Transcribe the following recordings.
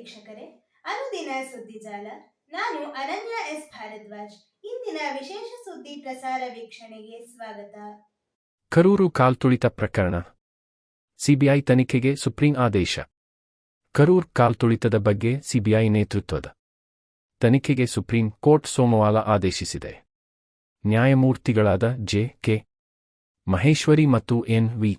ವೀಕ್ಷಕರೇ, ಅನುದಿನ ಸುದ್ದಿಜಾಲ. ನಾನು ಅನನ್ಯ ಎಸ್ ಭಾರದ್ವಾಜ್. ಇಂದಿನ ವಿಶೇಷ ಸುದ್ದಿ ಪ್ರಸಾರ ವೀಕ್ಷಣೆಗೆ ಸ್ವಾಗತ. ಕರೂರು ಕಾಲ್ತುಳಿತ ಪ್ರಕರಣ, ಸಿಬಿಐ ತನಿಖೆಗೆ ಸುಪ್ರೀಂ ಆದೇಶ. ಕರೂರ್ ಕಾಲ್ತುಳಿತದ ಬಗ್ಗೆ ಸಿಬಿಐ ನೇತೃತ್ವದ ತನಿಖೆಗೆ ಸುಪ್ರೀಂ ಕೋರ್ಟ್ ಸೋಮವಾರ ಆದೇಶಿಸಿದೆ. ನ್ಯಾಯಮೂರ್ತಿಗಳಾದ ಜೆ.ಕೆ. ಮಹೇಶ್ವರಿ ಮತ್ತು ಎನ್.ವಿ.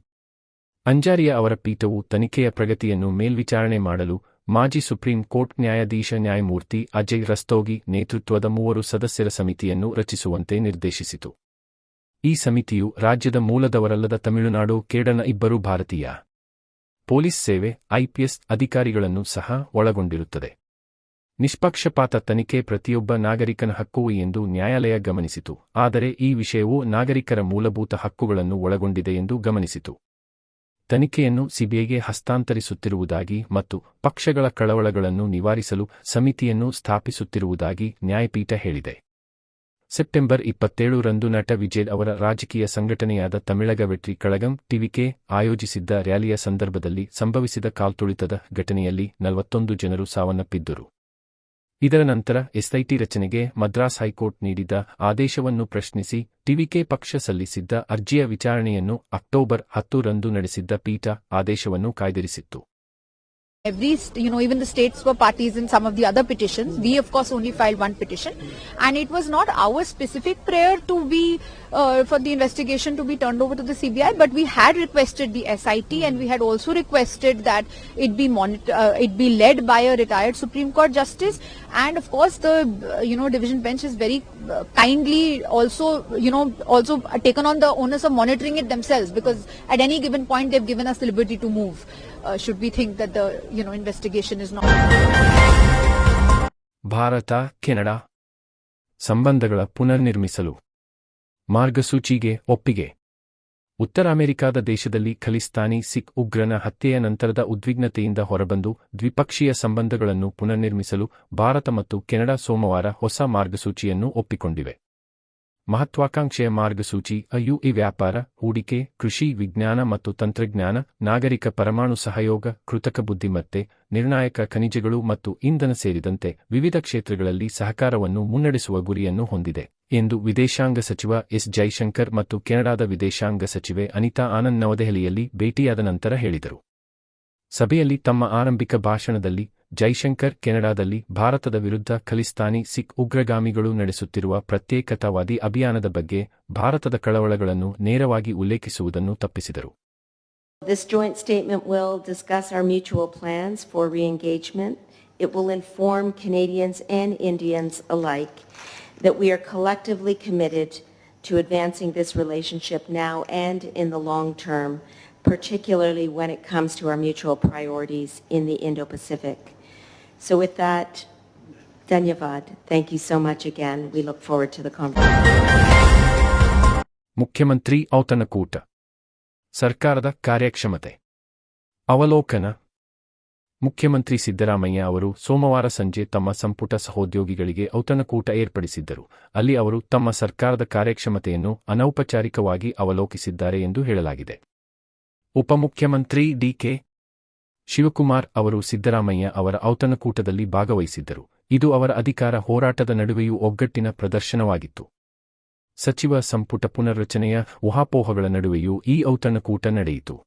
ಅಂಜಾರಿಯ ಅವರ ಪೀಠವು ತನಿಖೆಯ ಪ್ರಗತಿಯನ್ನು ಮೇಲ್ವಿಚಾರಣೆ ಮಾಡಲು ಮಾಜಿ ಸುಪ್ರೀಂ ಕೋರ್ಟ್ ನ್ಯಾಯಾಧೀಶ ನ್ಯಾಯಮೂರ್ತಿ ಅಜಯ್ ರಸ್ತೋಗಿ ನೇತೃತ್ವದ 3 ಸದಸ್ಯರ ಸಮಿತಿಯನ್ನು ರಚಿಸುವಂತೆ ನಿರ್ದೇಶಿಸಿತು. ಈ ಸಮಿತಿಯು ರಾಜ್ಯದ ಮೂಲದವರಲ್ಲದ ತಮಿಳುನಾಡು ಕೇಡರ್ನ 2 ಭಾರತೀಯ ಪೊಲೀಸ್ ಸೇವೆ ಐಪಿಎಸ್ ಅಧಿಕಾರಿಗಳನ್ನು ಸಹ ಒಳಗೊಂಡಿರುತ್ತದೆ. ನಿಷ್ಪಕ್ಷಪಾತ ತನಿಖೆ ಪ್ರತಿಯೊಬ್ಬ ನಾಗರಿಕನ ಹಕ್ಕು ಎಂದು ನ್ಯಾಯಾಲಯ ಗಮನಿಸಿತು, ಆದರೆ ಈ ವಿಷಯವು ನಾಗರಿಕರ ಮೂಲಭೂತ ಹಕ್ಕುಗಳನ್ನು ಒಳಗೊಂಡಿದೆ ಎಂದು ಗಮನಿಸಿತು. ತನಿಖೆಯನ್ನು ಸಿಬಿಐಗೆ ಹಸ್ತಾಂತರಿಸುತ್ತಿರುವುದಾಗಿ ಮತ್ತು ಪಕ್ಷಗಳ ಕಳವಳಗಳನ್ನು ನಿವಾರಿಸಲು ಸಮಿತಿಯನ್ನು ಸ್ಥಾಪಿಸುತ್ತಿರುವುದಾಗಿ ನ್ಯಾಯಪೀಠ ಹೇಳಿದೆ. ಸೆಪ್ಟೆಂಬರ್ 27ರಂದು ನಟ ವಿಜಯ್ ಅವರ ರಾಜಕೀಯ ಸಂಘಟನೆಯಾದ ತಮಿಳಗ ವೆಟ್ರಿ ಕಳಗಂ ಟಿವಿಕೆ ಆಯೋಜಿಸಿದ್ದ ರ್ಯಾಲಿಯ ಸಂದರ್ಭದಲ್ಲಿ ಸಂಭವಿಸಿದ ಕಾಲ್ತುಳಿತದ ಘಟನೆಯಲ್ಲಿ 41 ಜನರು ಸಾವನ್ನಪ್ಪಿದ್ದರು. ಇದರ ನಂತರ ಎಸ್ಐಟಿ ರಚನೆಗೆ ಮದ್ರಾಸ್ ಹೈಕೋರ್ಟ್ ನೀಡಿದ್ದ ಆದೇಶವನ್ನು ಪ್ರಶ್ನಿಸಿ ಟಿವಿಕೆ ಪಕ್ಷ ಸಲ್ಲಿಸಿದ್ದ ಅರ್ಜಿಯ ವಿಚಾರಣೆಯನ್ನು ಅಕ್ಟೋಬರ್ 10ರಂದು ನಡೆಸಿದ್ದ ಪೀಠ ಆದೇಶವನ್ನು ಕಾಯ್ದಿರಿಸಿತ್ತು. Even the states were parties in some of the other petitions. We, of course, only filed one petition. And it was not our specific prayer to be, for the investigation to be turned over to the CBI, but we had requested the SIT and we had also requested that it be led by a retired Supreme Court justice. And of course, the, division bench is very kindly also taken on the onus of monitoring it themselves, because at any given point they've given us the liberty to move. Should we think that the investigation is not. Bharat Canada ಸಂಬಂಧಗಳ ಪುನರ್ನಿರ್ಮಿಸಲು ಮಾರ್ಗಸೂಚಿಗೆ ಒಪ್ಪಿಗೆ. ಉತ್ತರ ಅಮೆರಿಕಾದ ದೇಶದಲ್ಲಿ ಖಲಿಸ್ತಾನಿ ಸಿಖ್ ಉಗ್ರನ ಹತ್ಯೆಯ ನಂತರದ ಉದ್ವಿಗ್ನತೆಯಿಂದ ಹೊರಬಂದು ದ್ವಿಪಕ್ಷೀಯ ಸಂಬಂಧಗಳನ್ನು ಪುನರ್ನಿರ್ಮಿಸಲು ಭಾರತ ಮತ್ತು ಕೆನಡಾ ಸೋಮವಾರ ಹೊಸ ಮಾರ್ಗಸೂಚಿಯನ್ನು ಒಪ್ಪಿಕೊಂಡಿವೆ. ಮಹತ್ವಾಕಾಂಕ್ಷೆಯ ಮಾರ್ಗಸೂಚಿ ಯುಎ ವ್ಯಾಪಾರ, ಹೂಡಿಕೆ, ಕೃಷಿ, ವಿಜ್ಞಾನ ಮತ್ತು ತಂತ್ರಜ್ಞಾನ, ನಾಗರಿಕ ಪರಮಾಣು ಸಹಯೋಗ, ಕೃತಕ ಬುದ್ಧಿಮತ್ತೆ, ನಿರ್ಣಾಯಕ ಖನಿಜಗಳು ಮತ್ತು ಇಂಧನ ಸೇರಿದಂತೆ ವಿವಿಧ ಕ್ಷೇತ್ರಗಳಲ್ಲಿ ಸಹಕಾರವನ್ನು ಮುನ್ನಡೆಸುವ ಗುರಿಯನ್ನು ಹೊಂದಿದೆ ಎಂದು ವಿದೇಶಾಂಗ ಸಚಿವ ಎಸ್ ಜೈಶಂಕರ್ ಮತ್ತು ಕೆನಡಾದ ವಿದೇಶಾಂಗ ಸಚಿವೆ ಅನಿತಾ ಆನಂದ್ ನವದೆಹಲಿಯಲ್ಲಿ ಭೇಟಿಯಾದ ನಂತರ ಹೇಳಿದರು. ಸಭೆಯಲ್ಲಿ ತಮ್ಮ ಆರಂಭಿಕ ಭಾಷಣದಲ್ಲಿ ಜೈಶಂಕರ್ ಕೆನಡಾದಲ್ಲಿ ಭಾರತದ ವಿರುದ್ಧ ಖಲಿಸ್ತಾನಿ ಸಿಖ್ ಉಗ್ರಗಾಮಿಗಳು ನಡೆಸುತ್ತಿರುವ ಪ್ರತ್ಯೇಕತಾವಾದಿ ಅಭಿಯಾನದ ಬಗ್ಗೆ ಭಾರತದ ಕಳವಳಗಳನ್ನು ನೇರವಾಗಿ ಉಲ್ಲೇಖಿಸುವುದನ್ನು ತಪ್ಪಿಸಿದರು. This joint statement will discuss our mutual plans for re-engagement. It will inform Canadians and Indians alike that we are collectively committed to advancing this relationship now and in the long term, particularly when it comes to our mutual priorities in the Indo-Pacific. So with that, Dhanyavad. Thank you so much again. We look forward to the conversation. ಮುಖ್ಯಮಂತ್ರಿ ಔತಣಕೂಟ, ಸರ್ಕಾರದ ಕಾರ್ಯಕ್ಷಮತೆ ಅವಲೋಕನ. ಮುಖ್ಯಮಂತ್ರಿ ಸಿದ್ದರಾಮಯ್ಯ ಅವರು ಸೋಮವಾರ ಸಂಜೆ ತಮ್ಮ ಸಂಪುಟ ಸಹೋದ್ಯೋಗಿಗಳಿಗೆ ಔತಣಕೂಟ ಏರ್ಪಡಿಸಿದ್ದರು. ಅಲ್ಲಿ ಅವರು ತಮ್ಮ ಸರ್ಕಾರದ ಕಾರ್ಯಕ್ಷಮತೆಯನ್ನು ಅನೌಪಚಾರಿಕವಾಗಿ ಅವಲೋಕಿಸಿದ್ದಾರೆ ಎಂದು ಹೇಳಲಾಗಿದೆ. ಉಪಮುಖ್ಯಮಂತ್ರಿ ಡಿ.ಕೆ. ಶಿವಕುಮಾರ್ ಅವರು ಸಿದ್ದರಾಮಯ್ಯ ಅವರ ಔತಣಕೂಟದಲ್ಲಿ ಭಾಗವಹಿಸಿದ್ದರು. ಇದು ಅವರ ಅಧಿಕಾರ ಹೋರಾಟದ ನಡುವೆಯೂ ಒಗ್ಗಟ್ಟಿನ ಪ್ರದರ್ಶನವಾಗಿತ್ತು. ಸಚಿವ ಸಂಪುಟ ಪುನರ್ರಚನೆಯ ಊಹಾಪೋಹಗಳ ನಡುವೆಯೂ ಈ ಔತಣಕೂಟ ನಡೆಯಿತು.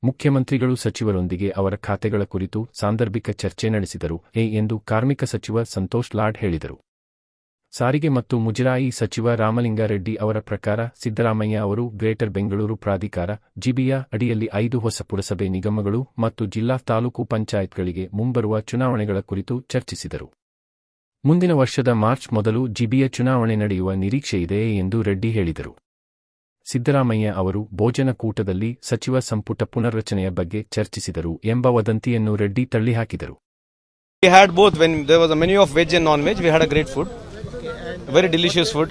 ಮುಖ್ಯಮಂತ್ರಿಗಳು ಸಚಿವರೊಂದಿಗೆ ಅವರ ಖಾತೆಗಳ ಕುರಿತು ಸಾಂದರ್ಭಿಕ ಚರ್ಚೆ ನಡೆಸಿದರು ಎಂದು ಕಾರ್ಮಿಕ ಸಚಿವ ಸಂತೋಷ್ ಲಾಡ್ ಹೇಳಿದರು. ಸಾರಿಗೆ ಮತ್ತು ಮುಜರಾಯಿ ಸಚಿವ ರಾಮಲಿಂಗಾರೆಡ್ಡಿ ಅವರ ಪ್ರಕಾರ ಸಿದ್ದರಾಮಯ್ಯ ಅವರು ಗ್ರೇಟರ್ ಬೆಂಗಳೂರು ಪ್ರಾಧಿಕಾರ ಜಿಬಿಯ ಅಡಿಯಲ್ಲಿ 5 ಹೊಸ ಪುರಸಭೆ ನಿಗಮಗಳು ಮತ್ತು ಜಿಲ್ಲಾ ತಾಲೂಕು ಪಂಚಾಯತ್ಗಳಿಗೆ ಮುಂಬರುವ ಚುನಾವಣೆಗಳ ಕುರಿತು ಚರ್ಚಿಸಿದರು. ಮುಂದಿನ ವರ್ಷದ ಮಾರ್ಚ್ ಮೊದಲು ಜಿಬಿಯ ಚುನಾವಣೆ ನಡೆಯುವ ನಿರೀಕ್ಷೆಯಿದೆ ಎಂದು ರೆಡ್ಡಿ ಹೇಳಿದರು. ಸಿದ್ದರಾಮಯ್ಯ ಅವರು ಭೋಜನ ಕೂಟದಲ್ಲಿ ಸಚಿವ ಸಂಪುಟ ಪುನರ್ರಚನೆಯ ಬಗ್ಗೆ ಚರ್ಚಿಸಿದರು ಎಂಬ ವದಂತಿಯನ್ನು Reddy ತಳ್ಳಿಹಾಕಿದರು. We had both. When there was a menu of veg and non-veg, we had a great food. Very delicious food.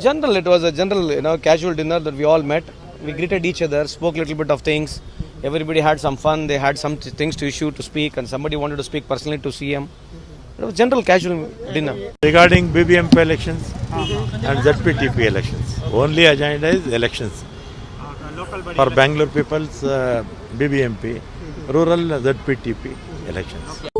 General, it was a general, casual dinner that we all met. We greeted each other, spoke a little bit of things. Everybody had some fun. They had some things to issue to speak, and somebody wanted to speak personally to CM. It was general, casual dinner. Regarding BBMP elections and ZPTP elections, only agenda is elections. for Bangalore people's BBMP, rural ZPTP elections.